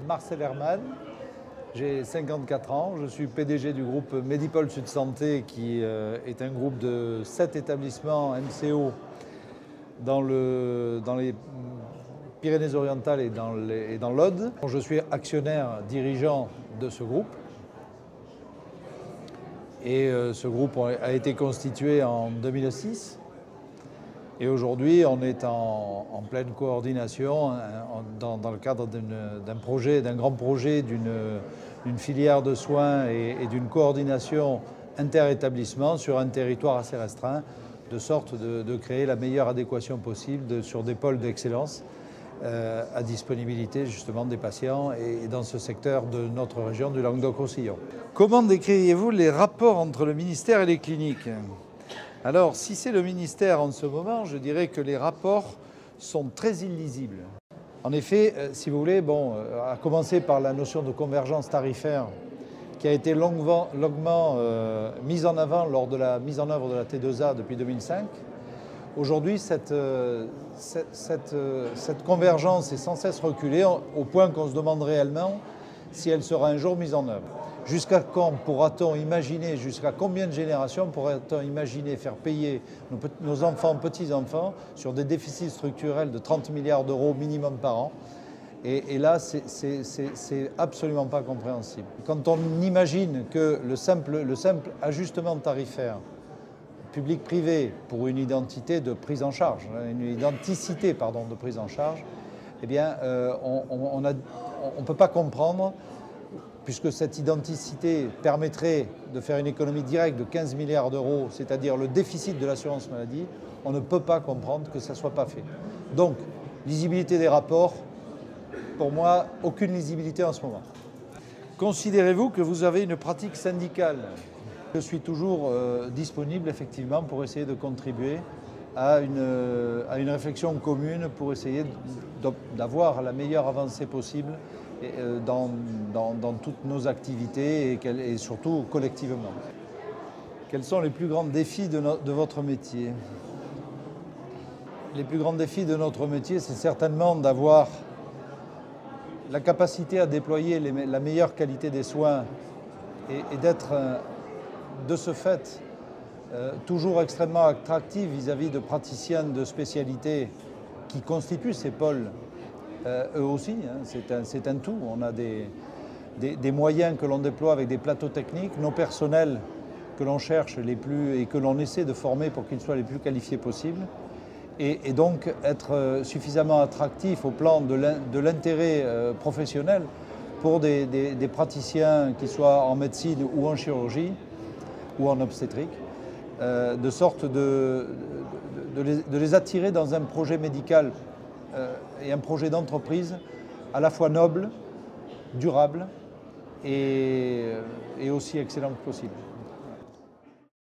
Marcel Herman, j'ai 54 ans, je suis PDG du groupe Medipol Sud Santé qui est un groupe de 7 établissements MCO dans les Pyrénées-Orientales et dans l'Aude. Je suis actionnaire dirigeant de ce groupe et ce groupe a été constitué en 2006. Et aujourd'hui, on est en pleine coordination dans le cadre d'un grand projet, d'une filière de soins et d'une coordination inter-établissement sur un territoire assez restreint, de sorte de créer la meilleure adéquation possible sur des pôles d'excellence à disponibilité justement des patients et dans ce secteur de notre région du Languedoc-Roussillon. Comment décririez-vous les rapports entre le ministère et les cliniques ? Alors, si c'est le ministère en ce moment, je dirais que les rapports sont très illisibles. En effet, si vous voulez, à commencer par la notion de convergence tarifaire qui a été longuement mise en avant lors de la mise en œuvre de la T2A depuis 2005. Aujourd'hui, cette convergence est sans cesse reculée au point qu'on se demande réellement si elle sera un jour mise en œuvre. Jusqu'à quand pourra-t-on imaginer, jusqu'à combien de générations pourra-t-on imaginer faire payer nos enfants, petits-enfants sur des déficits structurels de 30 milliards d'euros minimum par an? Et là, c'est absolument pas compréhensible. Quand on imagine que le simple ajustement tarifaire public-privé pour une identité de prise en charge, une identicité de prise en charge, eh bien, on ne peut pas comprendre, puisque cette identicité permettrait de faire une économie directe de 15 milliards d'euros, c'est-à-dire le déficit de l'assurance maladie, on ne peut pas comprendre que ça ne soit pas fait. Donc, lisibilité des rapports, pour moi, aucune lisibilité en ce moment. Considérez-vous que vous avez une pratique syndicale ? Je suis toujours disponible, effectivement, pour essayer de contribuer à une réflexion commune pour essayer d'avoir la meilleure avancée possible dans toutes nos activités et surtout collectivement. Quels sont les plus grands défis de votre métier ? Les plus grands défis de notre métier, c'est certainement d'avoir la capacité à déployer la meilleure qualité des soins et d'être de ce fait toujours extrêmement attractif vis-à-vis de praticiens de spécialité qui constituent ces pôles. Eux aussi, c'est un tout. On a des moyens que l'on déploie avec des plateaux techniques, nos personnels que l'on cherche et que l'on essaie de former pour qu'ils soient les plus qualifiés possibles. Et donc être suffisamment attractif au plan de l'intérêt professionnel pour des praticiens qui soient en médecine ou en chirurgie ou en obstétrique, de sorte de les attirer dans un projet médical et un projet d'entreprise à la fois noble, durable et aussi excellent que possible.